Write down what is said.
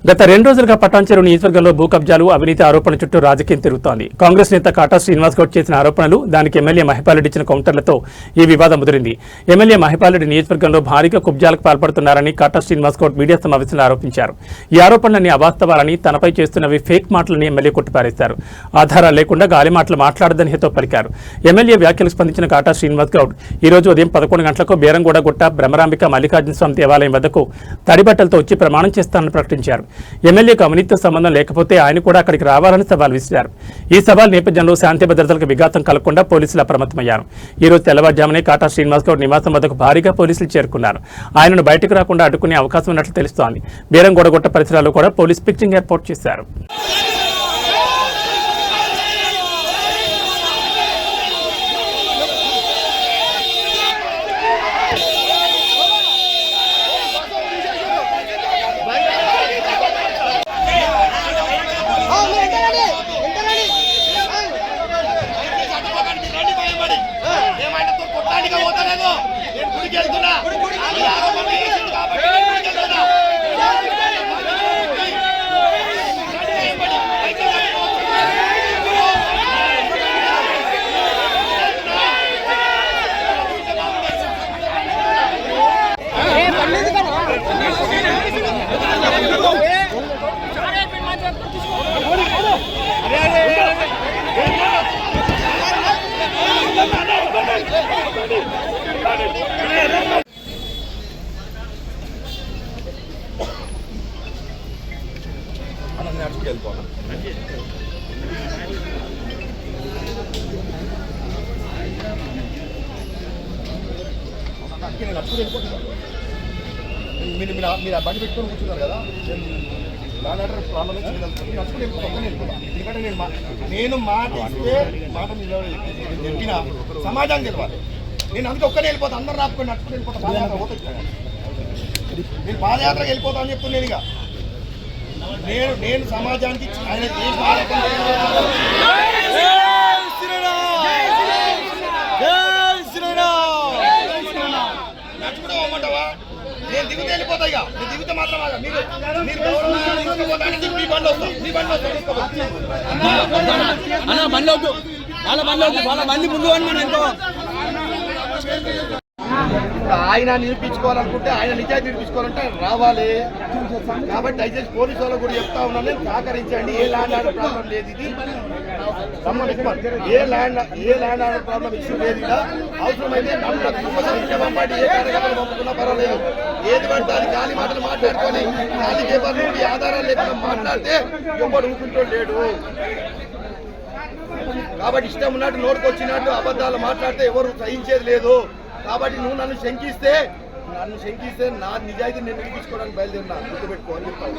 గత 2 రోజులుగా పటాన్చెరు నియోజకవర్గంలో భూ కబ్జాలు అవినీతి ఆరోపణల చుట్టూ రాజకీయం తిరుగుతోంది. కాంగ్రెస్ నేత కాటా శ్రీనివాస్ గౌడ్ చేసిన ఆరోపణలు, దానికి ఎమ్మెల్యే మహిపాల్ ఇచ్చిన కౌంటర్లతో ఈ వివాదం ముదిరింది. ఎమ్మెల్యే మహిపాల్ నియోజకవర్గంలో భారీగా కబ్జాలకు పాల్పడుతున్నారని కాటా శ్రీనివాస్ గౌడ్ మీడియా సమావేశంలో ఆరోపించారు. ఈ ఆరోపణలన్నీ అవాస్తవాలని, తనపై చేస్తున్నవి ఫేక్ మాటలని ఎమ్మెల్యే కొట్టిపారేశారు. ఆధారాలు లేకుండా గాలి మాటలు మాట్లాడదని హితో పలికారు. ఎమ్మెల్యే వ్యాఖ్యలకు స్పందించిన కాటా శ్రీనివాస్ గౌడ్ ఈ రోజు ఉదయం 11 గంటలకు బేరంగూడగుట్ట బ్రహ్మరాంబిక మల్లికార్జున స్వామి దేవాలయం వద్దకు తడిబట్టలతో వచ్చి ప్రమాణం చేస్తానని ప్రకటించారు. ఎమ్మెల్యేకు అవినీతితో సంబంధం లేకపోతే ఆయన కూడా అక్కడికి రావాలని సవాల్ విసిరారు. ఈ సవాల్ నేపథ్యంలో శాంతి భద్రతలకు విఘాతం కలగకుండా పోలీసులు అప్రమత్తమయ్యారు. ఈ రోజు తెల్లవారుజామునే కాటా శ్రీనివాస్ గౌడ్ నివాసం వద్దకు భారీగా పోలీసులు చేరుకున్నారు. ఆయనను బయటకు రాకుండా అడ్డుకునే అవకాశం ఉన్నట్లు తెలుస్తోంది. బేరంగూడగుట్ట పరిసరాల్లో కూడా పోలీస్ పిక్చింగ్ ఏర్పాటు చేశారు. మీరు ఆ బండి పెట్టుకొని కూర్చున్నారు కదా, ప్రాబ్లం ఎందుకంటే నేను మాట ఇస్తే మాట చెప్పిన సమాజానికి తెలియాలి. నేను అందుకే ఒక్కనే వెళ్ళిపోతా, అందరు రాపుకొని నడుచుకుని వెళ్ళిపోతా, పాదయాత్ర పోతా. నేను పాదయాత్రకు వెళ్ళిపోతా అని చెప్తున్నాను. ఇక నేను సమాజానికి ఆయన నడుచుకుంటే పోమంటావా? నేను దిగుతే వెళ్ళిపోతా. ఇక నేను దిగుతే మాత్రం మీరు తీసుకోపోతానికి మీ బండి వస్తాం, మీ బండి వస్తాం తీసుకోపోతా. ఆయన నిరూపించుకోవాలనుకుంటే, ఆయన నిజాయితీ నిరూపించుకోవాలంటే రావాలి. కాబట్టి దయచేసి పోలీసు వాళ్ళకు కూడా చెప్తా ఉన్నాను, నేను సహకరించండి. ఏ ల్యాండ్ ఆర్డర్ ప్రాబ్లం లేదు, ఇది ఏ ల్యాండ్ ఆర్డర్ ప్రాబ్లం ఇష్యూ లేదు. ఇలా అవసరమైతే పంపండి, ఏ కార్యక్రమం పంపుకున్నా పర్వాలేదు. ఏది పడితే అది గాలి మాటలు మాట్లాడుకొని గాలి పేపర్లు ఆధారాలు లేకుండా మాట్లాడితే ఎవరు ఊరుకుంటూ లేడు. కాబట్టి ఇష్టం ఉన్నట్టు నోటుకు వచ్చినట్టు అబద్ధాలు మాట్లాడితే ఎవరు సహించేది లేదు. కాబట్టి నువ్వు నన్ను శంకిస్తే నా నిజాయితీ నేను నిరూపించుకోవడానికి బయలుదేరినా, గుర్తుపెట్టుకో అని చెప్తాను.